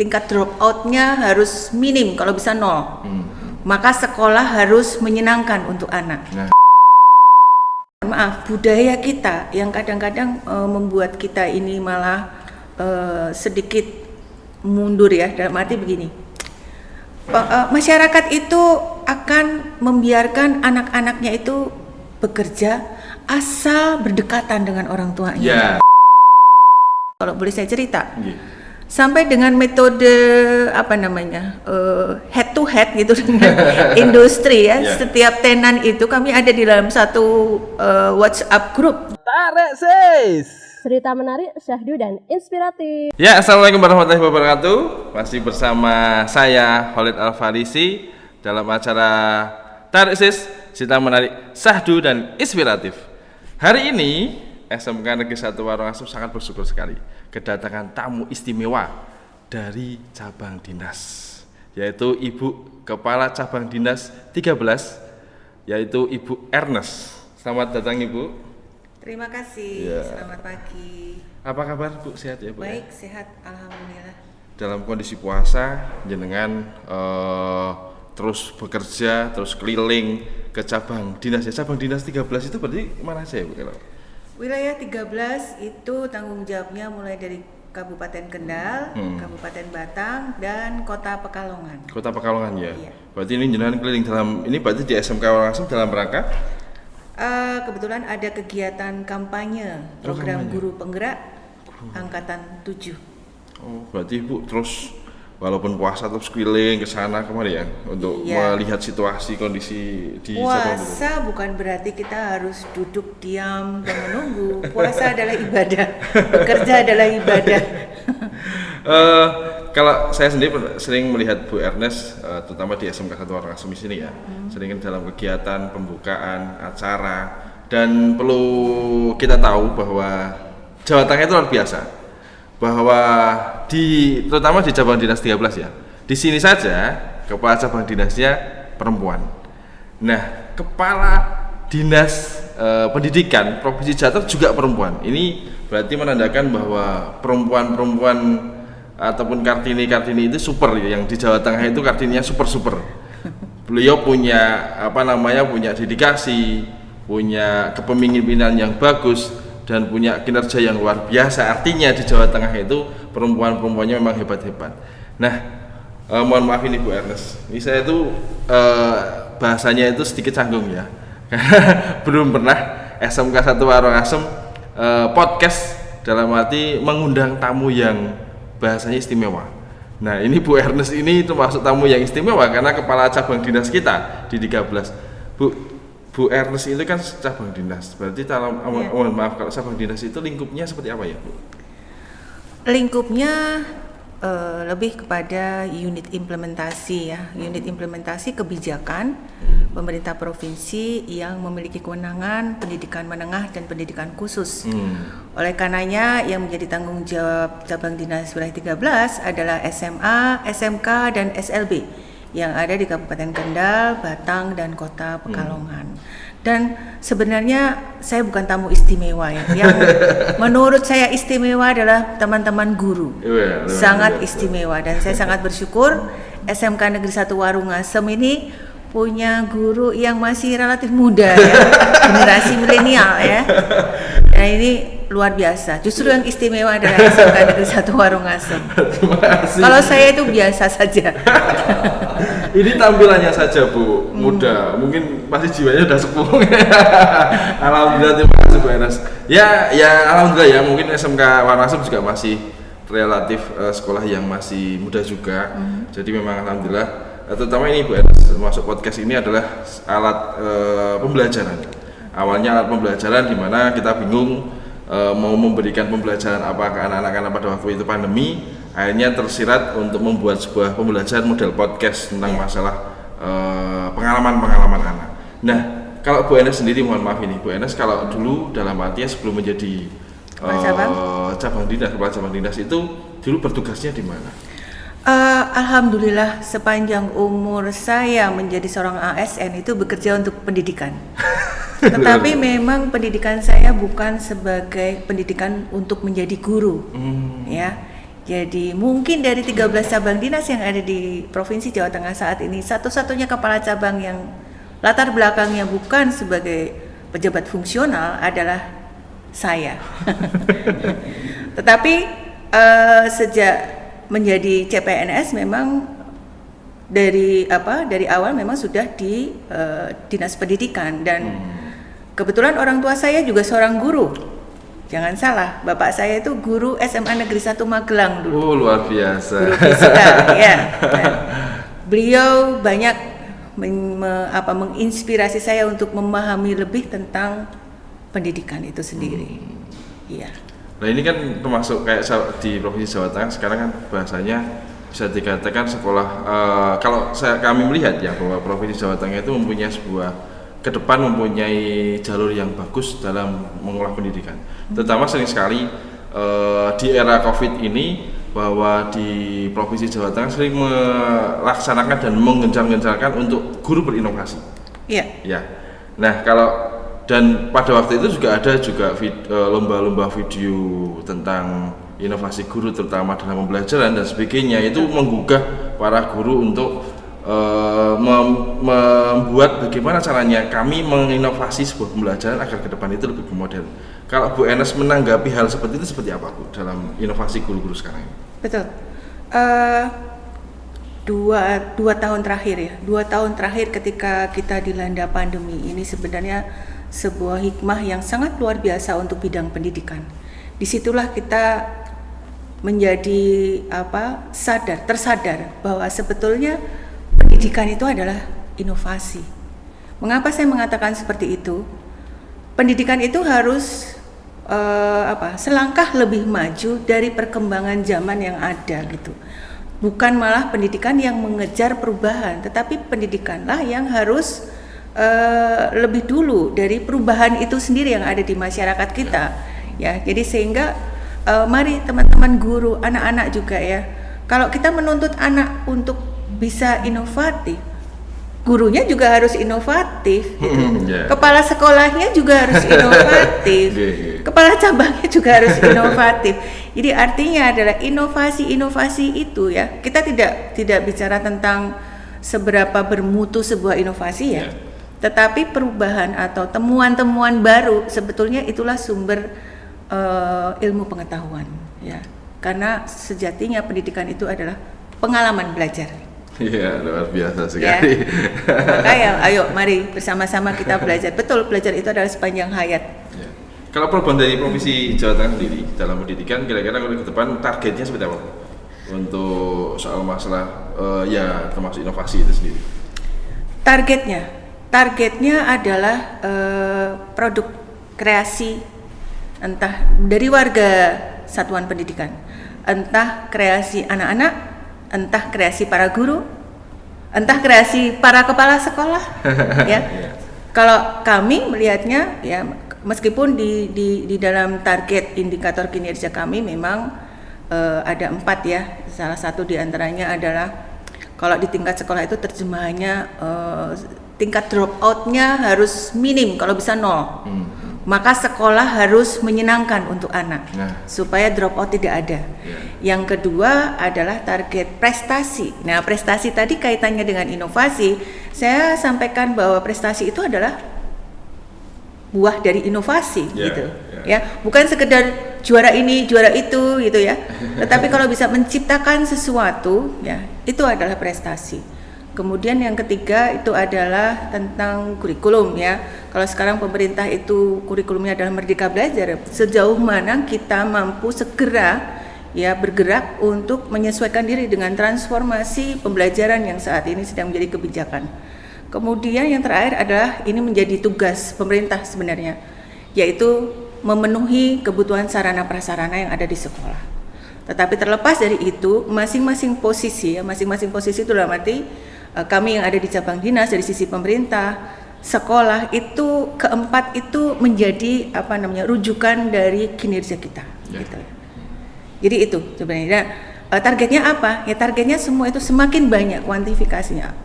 tingkat drop out-nya harus minim, kalau bisa 0. Maka sekolah harus menyenangkan untuk anak. Maaf, budaya kita yang kadang-kadang membuat kita ini malah sedikit mundur ya, dalam arti begini. Masyarakat itu akan membiarkan anak-anaknya itu bekerja asal berdekatan dengan orang tuanya. Kalau boleh saya cerita, sampai dengan metode head to head gitu dengan industri ya. Setiap tenan itu kami ada di dalam satu WhatsApp group. Tarik sis. Cerita menarik, syahdu dan inspiratif. Ya, assalamualaikum warahmatullahi wabarakatuh. Masih bersama saya Khalid Al-Farisi dalam acara Tarik Sis, cerita menarik, syahdu dan inspiratif. Hari ini SMK Negeri 1 Warungasem sangat bersyukur sekali kedatangan tamu istimewa dari cabang dinas, yaitu Ibu Kepala Cabang Dinas 13, yaitu Ibu Ernest. Selamat datang Ibu. Terima kasih, selamat pagi. Apa kabar Bu? Sehat ya Bu? Baik, sehat, alhamdulillah. Dalam kondisi puasa, jenengan terus bekerja, terus keliling ke cabang dinas ya. Cabang dinas 13 itu berarti mana saja Bu? Wilayah 13 itu tanggung jawabnya mulai dari Kabupaten Kendal, Kabupaten Batang, dan Kota Pekalongan. Kota Pekalongan ya? Iya. Berarti ini jenengan keliling ini berarti di SMK Warungasem dalam rangka? Kebetulan ada kegiatan kampanye program guru penggerak angkatan 7. Oh, berarti Bu terus walaupun puasa terus keliling ke sana kemari ya untuk melihat situasi kondisi di puasa bukan berarti kita harus duduk diam dan menunggu. Puasa adalah ibadah, bekerja adalah ibadah. Kalau saya sendiri sering melihat Bu Ernest, terutama di SMK 1 Warungasem sini ya, sering dalam kegiatan pembukaan acara, dan perlu kita tahu bahwa Jawa Tengah itu luar biasa, bahwa terutama di cabang dinas 13 ya, di sini saja kepala cabang dinasnya perempuan. Nah, kepala dinas pendidikan Provinsi Jateng juga perempuan. Ini berarti menandakan bahwa perempuan-perempuan ataupun Kartini itu super ya, yang di Jawa Tengah itu Kartininya super. Beliau punya punya dedikasi, punya kepemimpinan yang bagus, dan punya kinerja yang luar biasa. Artinya di Jawa Tengah itu perempuan-perempuannya memang hebat-hebat. Nah, mohon maaf ini Bu Ernest, ini saya itu bahasanya itu sedikit canggung ya, belum pernah SMK 1 Warungasem podcast dalam arti mengundang tamu yang bahasanya istimewa. Nah, ini Bu Ernest ini termasuk tamu yang istimewa karena kepala cabang dinas kita di 13. Bu Ernest itu kan cabang dinas. Berarti mohon maaf kalau cabang dinas itu lingkupnya seperti apa ya, Bu? Lingkupnya lebih kepada unit implementasi ya, unit implementasi kebijakan pemerintah provinsi yang memiliki kewenangan pendidikan menengah dan pendidikan khusus. Oleh karenanya yang menjadi tanggung jawab cabang dinas wilayah 13 adalah SMA, SMK, dan SLB yang ada di Kabupaten Kendal, Batang, dan Kota Pekalongan. Dan sebenarnya saya bukan tamu istimewa ya. Yang menurut saya istimewa adalah teman-teman guru. Sangat istimewa, dan saya sangat bersyukur SMK Negeri 1 Warungasem ini punya guru yang masih relatif muda ya, generasi milenial ya. Nah, ini luar biasa. Justru yang istimewa adalah SMK Negeri 1 Warungasem. Kalau saya itu biasa saja. Ini tampilannya saja Bu, muda, mungkin masih jiwanya udah sepuh. Alhamdulillah, terima kasih Bu Ernest. Ya alhamdulillah ya, mungkin SMK Warungasem juga masih relatif sekolah yang masih muda juga. Jadi memang alhamdulillah, terutama ini Bu Ernest, masuk podcast ini adalah alat pembelajaran. Awalnya alat pembelajaran di mana kita bingung mau memberikan pembelajaran apa ke anak-anak pada waktu itu pandemi. Akhirnya tersirat untuk membuat sebuah pembelajaran model podcast tentang masalah pengalaman-pengalaman anak. Nah, kalau Bu Ernest sendiri, mohon maaf ini Bu Ernest, kalau dulu dalam artinya sebelum menjadi cabang dinas, kepala cabang dinas itu dulu bertugasnya di mana? Alhamdulillah sepanjang umur saya menjadi seorang ASN itu bekerja untuk pendidikan. Tetapi memang pendidikan saya bukan sebagai pendidikan untuk menjadi guru, ya. Jadi mungkin dari 13 cabang dinas yang ada di Provinsi Jawa Tengah saat ini, satu-satunya kepala cabang yang latar belakangnya bukan sebagai pejabat fungsional adalah saya. Tetapi sejak menjadi CPNS memang dari awal memang sudah di Dinas Pendidikan, dan kebetulan orang tua saya juga seorang guru. Jangan salah, bapak saya itu guru SMA Negeri 1 Magelang dulu. Oh, luar biasa. Guru fisika, ya. Dan beliau banyak menginspirasi saya untuk memahami lebih tentang pendidikan itu sendiri. Iya. Nah, ini kan termasuk kayak di Provinsi Jawa Tengah sekarang kan bahasanya bisa dikatakan sekolah, kalau kami melihat ya bahwa Provinsi Jawa Tengah itu mempunyai ke depan mempunyai jalur yang bagus dalam mengolah pendidikan. Terutama sering sekali di era COVID ini bahwa di Provinsi Jawa Tengah sering melaksanakan dan menggencar-gencarkan untuk guru berinovasi. Iya. Ya. Nah, dan pada waktu itu juga ada lomba-lomba video tentang inovasi guru terutama dalam pembelajaran dan sebagainya, itu menggugah para guru untuk membuat bagaimana caranya kami menginovasi sebuah pembelajaran agar ke depan itu lebih modern. Kalau Bu Ernest menanggapi hal seperti itu seperti apa Bu dalam inovasi guru-guru sekarang ini? Betul. 2 tahun terakhir ya, 2 tahun terakhir ketika kita dilanda pandemi ini sebenarnya sebuah hikmah yang sangat luar biasa untuk bidang pendidikan. Disitulah kita menjadi tersadar bahwa sebetulnya pendidikan itu adalah inovasi. Mengapa saya mengatakan seperti itu? Pendidikan itu harus selangkah lebih maju dari perkembangan zaman yang ada gitu. Bukan malah pendidikan yang mengejar perubahan, tetapi pendidikanlah yang harus lebih dulu dari perubahan itu sendiri yang ada di masyarakat kita. Ya, jadi sehingga mari teman-teman guru, anak-anak juga ya. Kalau kita menuntut anak untuk bisa inovatif, gurunya juga harus inovatif gitu. Kepala sekolahnya juga harus inovatif. Kepala cabangnya juga harus inovatif. Jadi artinya adalah inovasi itu ya. Kita tidak bicara tentang seberapa bermutu sebuah inovasi ya. Tetapi perubahan atau temuan-temuan baru sebetulnya itulah sumber ilmu pengetahuan ya. Karena sejatinya pendidikan itu adalah pengalaman belajar. Iya, luar biasa sekali. Ya. Makanya ayo mari bersama-sama kita belajar. Betul, belajar itu adalah sepanjang hayat. Ya. Kalau program dari Provinsi Jawa Tengah sendiri dalam pendidikan kira-kira ke depan targetnya seperti apa untuk soal masalah ya termasuk inovasi itu sendiri? Targetnya adalah produk kreasi entah dari warga satuan pendidikan, entah kreasi anak-anak, entah kreasi para guru, entah kreasi para kepala sekolah ya. Kalau kami melihatnya ya, meskipun di dalam target indikator kinerja kami memang ada 4 ya. Salah satu diantaranya adalah kalau di tingkat sekolah itu terjemahannya tingkat drop out-nya harus minim, kalau bisa 0. Maka sekolah harus menyenangkan untuk anak supaya drop out tidak ada. Yang kedua adalah target prestasi. Nah, prestasi tadi kaitannya dengan inovasi. Saya sampaikan bahwa prestasi itu adalah buah dari inovasi gitu. Ya, bukan sekedar juara ini, juara itu gitu ya. Tetapi kalau bisa menciptakan sesuatu ya, itu adalah prestasi. Kemudian yang ketiga itu adalah tentang kurikulum ya. Kalau sekarang pemerintah itu kurikulumnya adalah Merdeka Belajar, sejauh mana kita mampu segera ya bergerak untuk menyesuaikan diri dengan transformasi pembelajaran yang saat ini sedang menjadi kebijakan. Kemudian yang terakhir adalah ini menjadi tugas pemerintah sebenarnya, yaitu memenuhi kebutuhan sarana prasarana yang ada di sekolah. Tetapi terlepas dari itu, masing-masing posisi itu dalam arti kami yang ada di cabang dinas dari sisi pemerintah, sekolah itu keempat itu menjadi rujukan dari kinerja kita. Gitu. Jadi itu sebenarnya targetnya apa? Ya targetnya semua itu semakin banyak kuantifikasinya.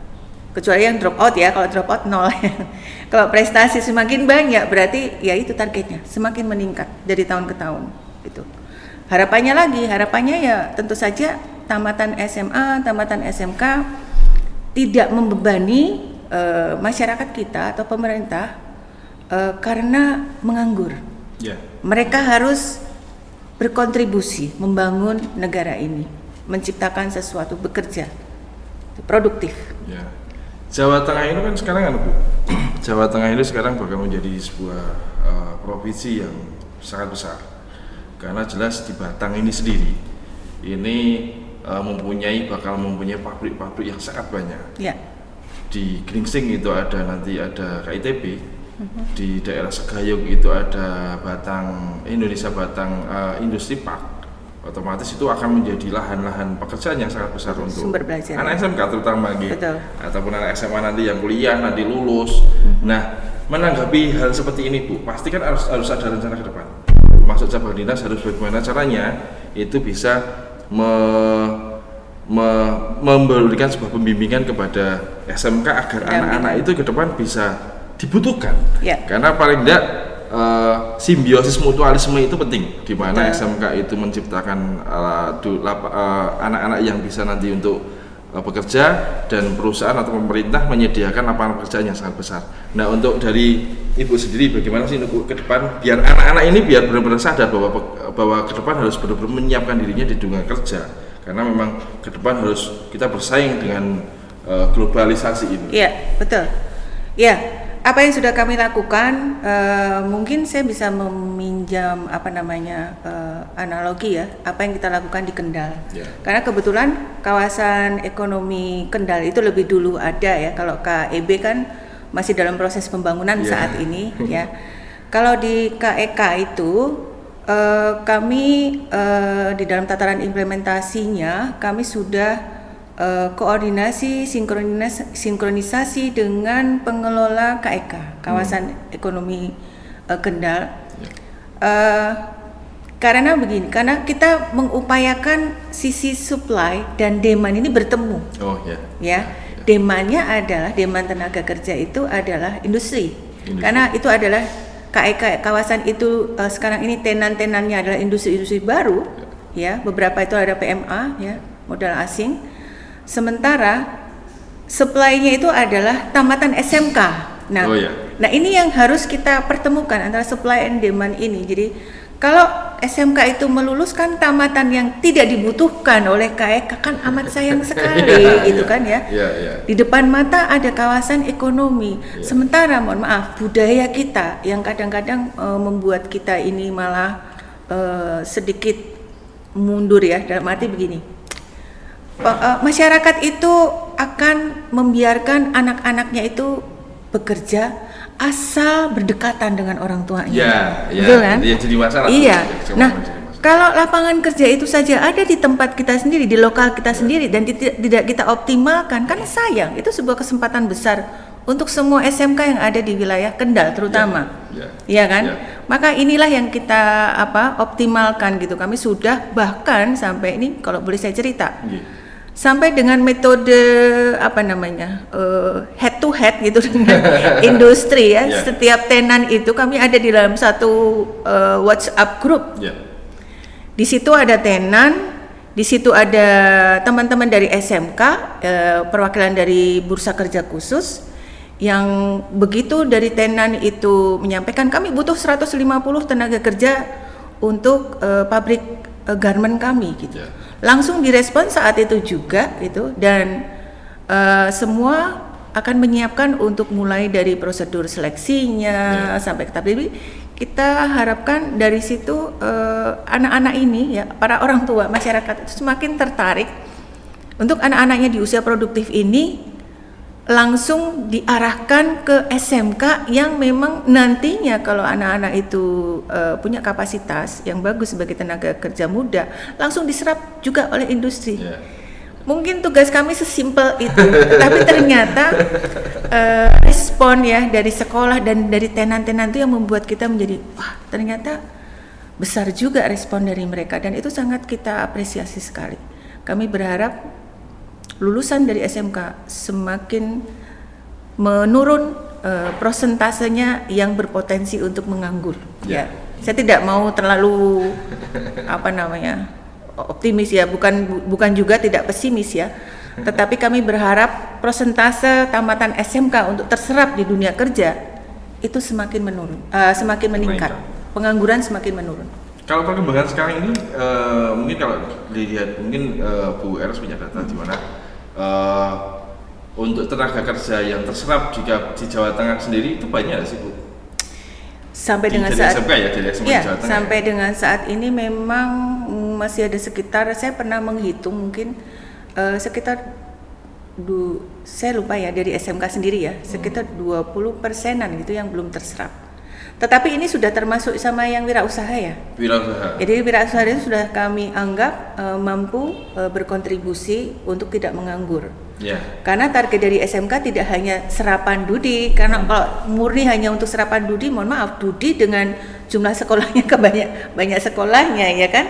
Kecuali yang drop out ya, kalau drop out 0. Kalau prestasi semakin banyak berarti ya itu targetnya semakin meningkat dari tahun ke tahun gitu. Harapannya ya tentu saja tamatan SMA, tamatan SMK tidak membebani masyarakat kita atau pemerintah karena menganggur. Mereka harus berkontribusi membangun negara ini, menciptakan sesuatu, bekerja produktif. Jawa Tengah ini kan sekarang Bu, Jawa Tengah ini sekarang bakal menjadi sebuah provinsi yang sangat besar. Karena jelas di Batang ini sendiri ini bakal mempunyai pabrik-pabrik yang sangat banyak. Di Gringsing itu ada KITB, di daerah Segayung itu ada Indonesia Batang Industri Park. Otomatis itu akan menjadi lahan-lahan pekerjaan yang sangat besar untuk sumber belajar anak SMK terutama ataupun anak SMA nanti yang kuliah nanti lulus. Nah, menanggapi hal seperti ini Bu, pasti kan harus ada rencana ke depan. Maksud Cabang Dinas harus bagaimana caranya itu bisa memberikan sebuah pembimbingan kepada SMK agar anak-anak itu ke depan bisa dibutuhkan. Karena paling tidak simbiosis mutualisme itu penting, di mana SMK itu menciptakan anak-anak yang bisa nanti untuk bekerja dan perusahaan atau pemerintah menyediakan lapangan pekerjaan yang sangat besar. Nah, untuk dari Ibu sendiri bagaimana sih ke depan biar anak-anak ini benar-benar sadar bahwa ke depan harus benar-benar menyiapkan dirinya di dunia kerja, karena memang ke depan harus kita bersaing dengan globalisasi ini. Betul. Apa yang sudah kami lakukan, mungkin saya bisa meminjam analogi ya, apa yang kita lakukan di Kendal. Karena kebetulan kawasan ekonomi Kendal itu lebih dulu ada ya. Kalau KEB kan masih dalam proses pembangunan saat ini ya. Kalau di KEK itu kami di dalam tataran implementasinya kami sudah koordinasi sinkronisasi dengan pengelola KEK, kawasan ekonomi Kendal. Karena kita mengupayakan sisi supply dan demand ini bertemu. Demandnya adalah demand tenaga kerja itu adalah industri. Karena itu adalah KEK, kawasan itu sekarang ini tenan-tenannya adalah industri-industri baru, ya. Beberapa itu ada PMA, ya, modal asing. Sementara supply-nya itu adalah tamatan SMK. Nah, ini yang harus kita pertemukan antara supply and demand ini. Jadi kalau SMK itu meluluskan tamatan yang tidak dibutuhkan oleh KEK kan amat sayang sekali, gitu kan ya. Di depan mata ada kawasan ekonomi. Sementara mohon maaf, budaya kita yang kadang-kadang membuat kita ini malah sedikit mundur ya, dalam arti begini. Masyarakat itu akan membiarkan anak-anaknya itu bekerja asal berdekatan dengan orang tuanya. Betul kan? Jadi masalah. Nah, kalau lapangan kerja itu saja ada di tempat kita sendiri, di lokal kita sendiri dan tidak kita optimalkan, kan sayang. Itu sebuah kesempatan besar untuk semua SMK yang ada di wilayah Kendal terutama. Iya kan? Maka inilah yang kita optimalkan gitu. Kami sudah bahkan sampai ini kalau boleh saya cerita. Sampai dengan metode head to head gitu dengan industri ya. Setiap tenan itu kami ada di dalam satu WhatsApp group. Di situ ada tenan, di situ ada teman-teman dari SMK, perwakilan dari Bursa Kerja Khusus, yang begitu dari tenan itu menyampaikan kami butuh 150 tenaga kerja untuk pabrik garment kami gitu. Langsung direspon saat itu juga gitu, dan semua akan menyiapkan untuk mulai dari prosedur seleksinya sampai ke tahap. Kita harapkan dari situ anak-anak ini ya, para orang tua masyarakat itu semakin tertarik untuk anak-anaknya di usia produktif ini langsung diarahkan ke SMK yang memang nantinya kalau anak-anak itu punya kapasitas yang bagus sebagai tenaga kerja muda, langsung diserap juga oleh industri. Mungkin tugas kami sesimpel itu, tapi ternyata respon ya dari sekolah dan dari tenan-tenan itu yang membuat kita menjadi wah, ternyata besar juga respon dari mereka, dan itu sangat kita apresiasi sekali. Kami berharap lulusan dari SMK semakin menurun prosentasenya yang berpotensi untuk menganggur. Saya tidak mau terlalu optimis ya, bukan juga tidak pesimis ya. Tetapi kami berharap persentase tamatan SMK untuk terserap di dunia kerja itu semakin meningkat. Pengangguran semakin menurun. Kalau perkembangan sekarang ini mungkin kalau dilihat mungkin Bu Eros punya data di mana untuk tenaga kerja yang terserap di Jawa Tengah sendiri itu banyak nggak sih Bu? Sampai dengan saat ini memang masih ada sekitar, saya pernah menghitung mungkin sekitar saya lupa ya dari SMK sendiri ya, sekitar 20%-an gitu yang belum terserap. Tetapi ini sudah termasuk sama yang wirausaha ya. Wirausaha. Jadi wirausaha itu sudah kami anggap mampu berkontribusi untuk tidak menganggur. Yeah. Karena target dari SMK tidak hanya serapan Dudi, karena kalau murni hanya untuk serapan Dudi, mohon maaf, Dudi dengan jumlah sekolahnya banyak sekolahnya ya kan.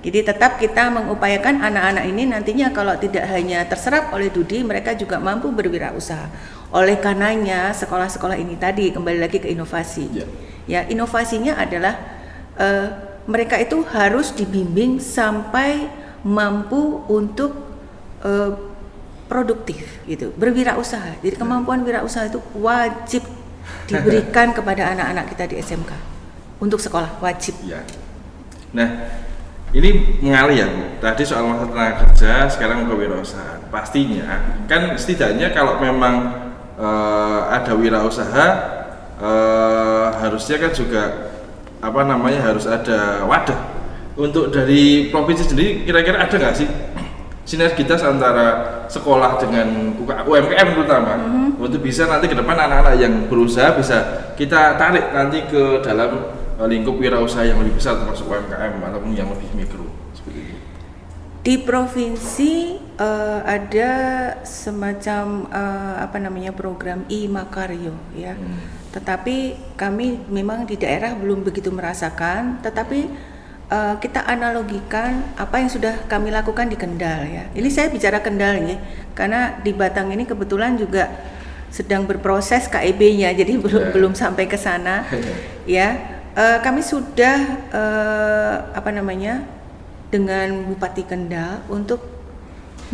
Jadi tetap kita mengupayakan anak-anak ini nantinya kalau tidak hanya terserap oleh Dudi, mereka juga mampu berwirausaha. Oleh karenanya sekolah-sekolah ini tadi kembali lagi ke inovasi. Yeah. Ya, inovasinya adalah mereka itu harus dibimbing sampai mampu untuk produktif gitu, berwirausaha. Jadi kemampuan wirausaha itu wajib diberikan kepada anak-anak kita di SMK untuk sekolah, wajib. Ya. Nah, ini mengalih ya Bu. Tadi soal masa tenaga kerja, sekarang ke wirausaha. Pastinya kan setidaknya kalau memang ada wirausaha harusnya kan juga harus ada wadah. Untuk dari provinsi sendiri kira-kira ada nggak sih sinergitas antara sekolah dengan UMKM terutama untuk bisa nanti ke depan anak-anak yang berusaha bisa kita tarik nanti ke dalam lingkup wirausaha yang lebih besar termasuk UMKM ataupun yang lebih mikro seperti itu. Di provinsi ada semacam program I-Makaryo ya. Tetapi kami memang di daerah belum begitu merasakan, tetapi kita analogikan apa yang sudah kami lakukan di Kendal ya. Ini saya bicara Kendal nih, karena di Batang ini kebetulan juga sedang berproses KEB-nya, jadi belum sampai ke sana. Ya, kami sudah dengan Bupati Kendal untuk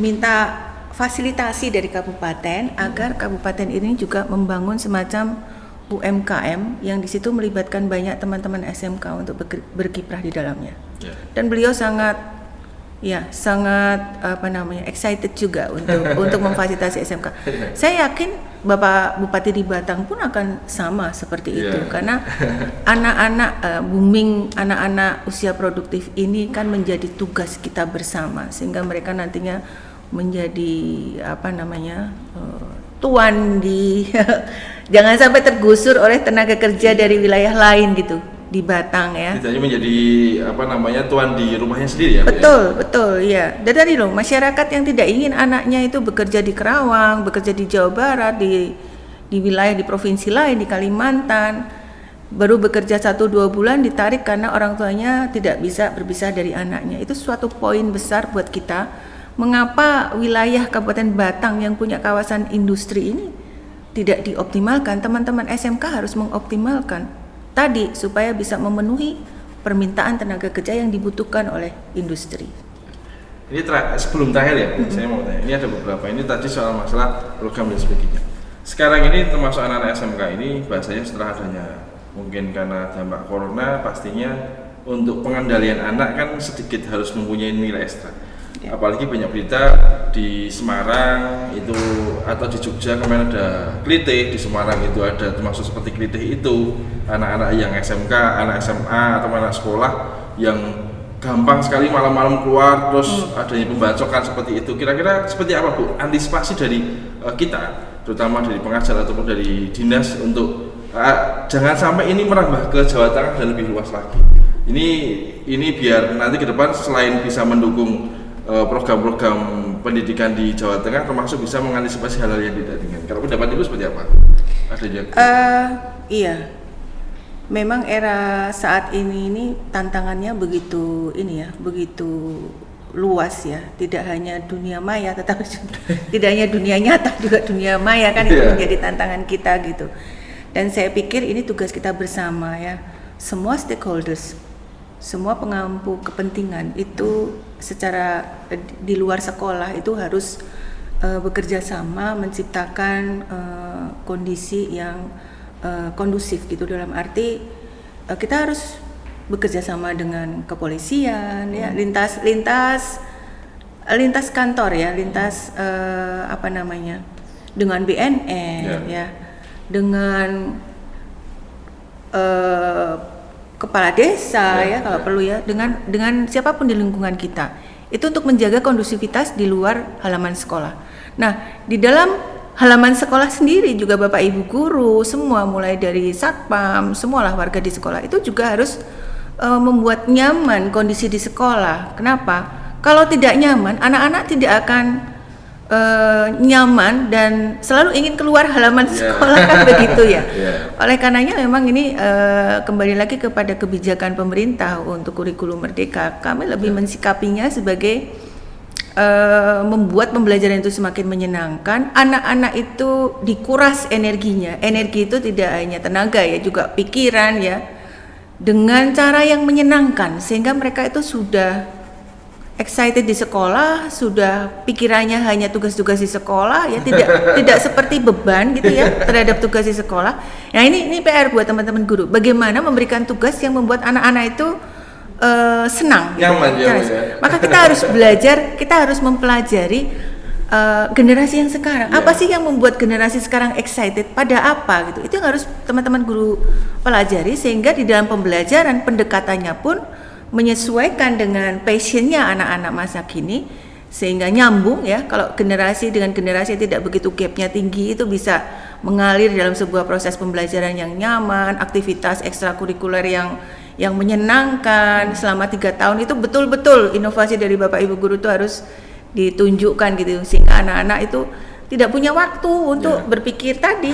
minta fasilitasi dari kabupaten agar kabupaten ini juga membangun semacam UMKM yang di situ melibatkan banyak teman-teman SMK untuk berkiprah di dalamnya. Yeah. Dan beliau sangat excited juga untuk memfasilitasi SMK. Saya yakin Bapak Bupati di Batang pun akan sama seperti itu, karena anak-anak booming, anak-anak usia produktif ini kan menjadi tugas kita bersama, sehingga mereka nantinya menjadi tuan di jangan sampai tergusur oleh tenaga kerja dari wilayah lain gitu di Batang ya. Tidak hanya menjadi tuan di rumahnya sendiri ya. Betul ya. Dari masyarakat yang tidak ingin anaknya itu bekerja di Kerawang, bekerja di Jawa Barat, di wilayah di provinsi lain di Kalimantan, baru bekerja 1-2 bulan ditarik karena orang tuanya tidak bisa berpisah dari anaknya. Itu suatu poin besar buat kita. Mengapa wilayah Kabupaten Batang yang punya kawasan industri ini tidak dioptimalkan? Teman-teman SMK harus mengoptimalkan tadi supaya bisa memenuhi permintaan tenaga kerja yang dibutuhkan oleh industri. Ini sebelum terakhir ya, saya mau tanya. Ini ada beberapa, ini tadi soal masalah program dan sebagainya. Sekarang ini termasuk anak-anak SMK ini bahasanya setelah adanya mungkin karena dampak corona, pastinya untuk pengendalian anak kan sedikit harus mempunyai nilai ekstra. Apalagi banyak berita di Semarang itu atau di Jogja kemarin ada klitih, di Semarang itu ada termasuk seperti klitih itu anak-anak yang SMK, anak SMA atau anak sekolah yang gampang sekali malam-malam keluar terus adanya pembacokan seperti itu. Kira-kira seperti apa Bu antisipasi dari kita terutama dari pengajar ataupun dari dinas untuk jangan sampai ini merambah ke Jawa Tengah dan lebih luas lagi. Ini biar nanti ke depan selain bisa mendukung program-program pendidikan di Jawa Tengah termasuk bisa mengantisipasi hal-hal yang tidak diinginkan. Kalau pendapat Ibu seperti apa? Ada juga? Iya, memang era saat ini tantangannya begitu luas ya. Tidak hanya dunia maya, tetapi tidak hanya dunia nyata juga dunia maya kan itu menjadi tantangan kita gitu. Dan saya pikir ini tugas kita bersama ya. semua stakeholders, semua pengampu kepentingan itu secara di luar sekolah itu harus bekerja sama menciptakan kondisi yang kondusif gitu, dalam arti kita harus bekerja sama dengan kepolisian ya, lintas kantor ya, dengan BNN ya, dengan kepala desa ya kalau perlu ya, dengan siapapun di lingkungan kita, itu untuk menjaga kondusivitas di luar halaman sekolah. Nah, di dalam halaman sekolah sendiri juga Bapak Ibu guru semua, mulai dari satpam, semualah warga di sekolah itu juga harus membuat nyaman kondisi di sekolah. Kenapa? Kalau tidak nyaman, anak-anak tidak akan nyaman dan selalu ingin keluar halaman sekolah kan begitu ya. Oleh karenanya memang ini kembali lagi kepada kebijakan pemerintah untuk kurikulum merdeka. Kami lebih mensikapinya sebagai membuat pembelajaran itu semakin menyenangkan. Anak-anak itu dikuras energinya. Energi itu tidak hanya tenaga ya, juga pikiran ya, dengan cara yang menyenangkan sehingga mereka itu sudah excited di sekolah, sudah pikirannya hanya tugas-tugas di sekolah ya, tidak seperti beban gitu ya terhadap tugas di sekolah. Nah, ini PR buat teman-teman guru. Bagaimana memberikan tugas yang membuat anak-anak itu senang, nyaman gitu. Maka kita harus belajar, kita harus mempelajari generasi yang sekarang. Apa sih yang membuat generasi sekarang excited? Pada apa gitu? Itu yang harus teman-teman guru pelajari sehingga di dalam pembelajaran pendekatannya pun menyesuaikan dengan passionnya anak-anak masa kini sehingga nyambung ya. Kalau generasi dengan generasi tidak begitu gapnya tinggi, itu bisa mengalir dalam sebuah proses pembelajaran yang nyaman, aktivitas ekstrakurikuler yang menyenangkan selama 3 tahun. Itu betul-betul inovasi dari Bapak Ibu guru itu harus ditunjukkan gitu, sehingga anak-anak itu tidak punya waktu untuk berpikir tadi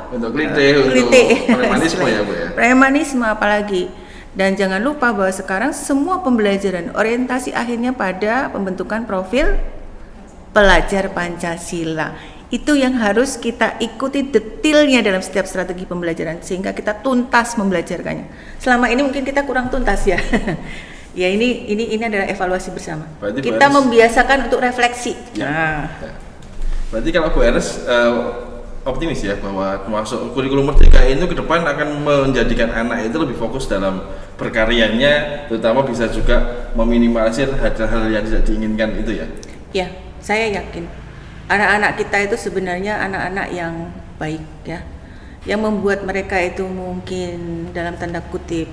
untuk klite, premanisme ya Bu ya. Premanisme apalagi. Dan jangan lupa bahwa sekarang semua pembelajaran orientasi akhirnya pada pembentukan profil pelajar Pancasila. Itu yang harus kita ikuti detailnya dalam setiap strategi pembelajaran sehingga kita tuntas membelajarkannya. Selama ini mungkin kita kurang tuntas ya. Ya ini adalah evaluasi bersama. Berarti kita membiasakan untuk refleksi. Berarti kalau Bu Ernest optimis ya bahwa masuk kurikulum merdeka ini ke depan akan menjadikan anak itu lebih fokus dalam berkaryanya, terutama bisa juga meminimalisir hal-hal yang tidak diinginkan itu ya. Ya, saya yakin anak-anak kita itu sebenarnya anak-anak yang baik ya, yang membuat mereka itu mungkin dalam tanda kutip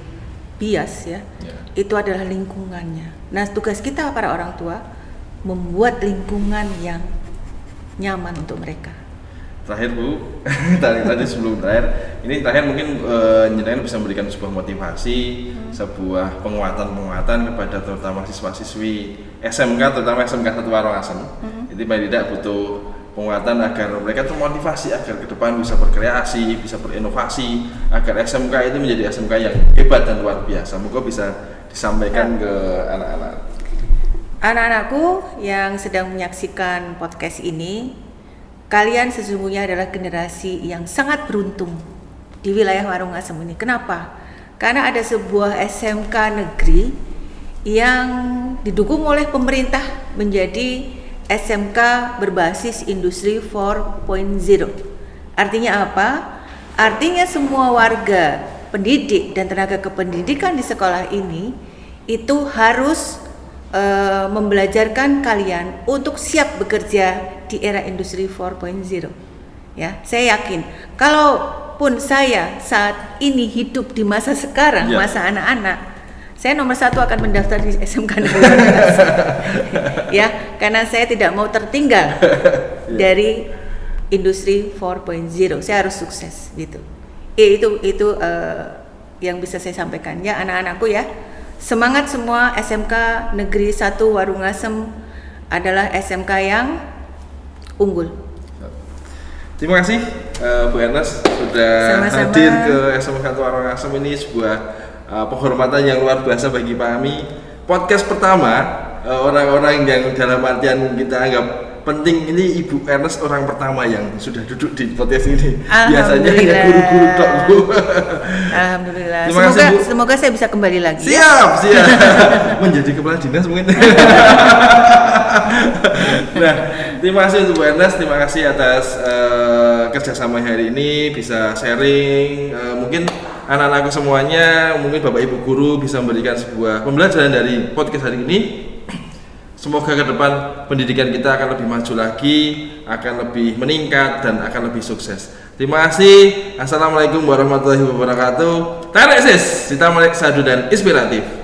bias ya. Itu adalah lingkungannya. Nah, tugas kita para orang tua membuat lingkungan yang nyaman untuk mereka. Terakhir Bu, tadi sebelum terakhir, ini terakhir mungkin Nyenayan bisa memberikan sebuah motivasi, sebuah penguatan kepada terutama siswa-siswi SMK, terutama SMK 1 Warongasem. Itu paling tidak butuh penguatan agar mereka termotivasi agar ke depan bisa berkreasi, bisa berinovasi, agar SMK itu menjadi SMK yang hebat dan luar biasa. Moga bisa disampaikan ke anak-anak. Anak-anakku yang sedang menyaksikan podcast ini, kalian sesungguhnya adalah generasi yang sangat beruntung di wilayah Warongasem ini. Kenapa? Karena ada sebuah SMK negeri yang didukung oleh pemerintah menjadi SMK berbasis industri 4.0. Artinya apa? Artinya semua warga, pendidik dan tenaga kependidikan di sekolah ini itu harus membelajarkan kalian untuk siap bekerja di era industri 4.0. Ya, saya yakin kalaupun saya saat ini hidup di masa sekarang, masa anak-anak, saya nomor 1 akan mendaftar di SMK negeri. Ya, karena saya tidak mau tertinggal dari industri 4.0. Saya harus sukses gitu. Itu yang bisa saya sampaikan ya anak-anakku ya. Semangat semua, SMK Negeri 1 Warongasem adalah SMK yang unggul. Terima kasih Bu Ernest sudah hadir ke SMK 1 Warongasem. Ini sebuah penghormatan yang luar biasa bagi kami. Podcast pertama orang-orang yang dalam artian kita anggap penting ini Ibu Ernest orang pertama yang sudah duduk di podcast ini. Biasanya hanya Alhamdulillah. guru-guru tok, Bu. Alhamdulillah. Terima kasih, Bu. Semoga saya bisa kembali lagi. Siap. Menjadi kepala dinas mungkin. Nah, terima kasih untuk Bu Ernest, terima kasih atas kerjasama hari ini, bisa sharing. Mungkin anak-anakku semuanya, mungkin Bapak Ibu guru bisa memberikan sebuah pembelajaran dari podcast hari ini. Semoga ke depan pendidikan kita akan lebih maju lagi, akan lebih meningkat dan akan lebih sukses. Terima kasih. Assalamualaikum warahmatullahi wabarakatuh. Tarik sis, Cita Melek Sadu dan Inspiratif.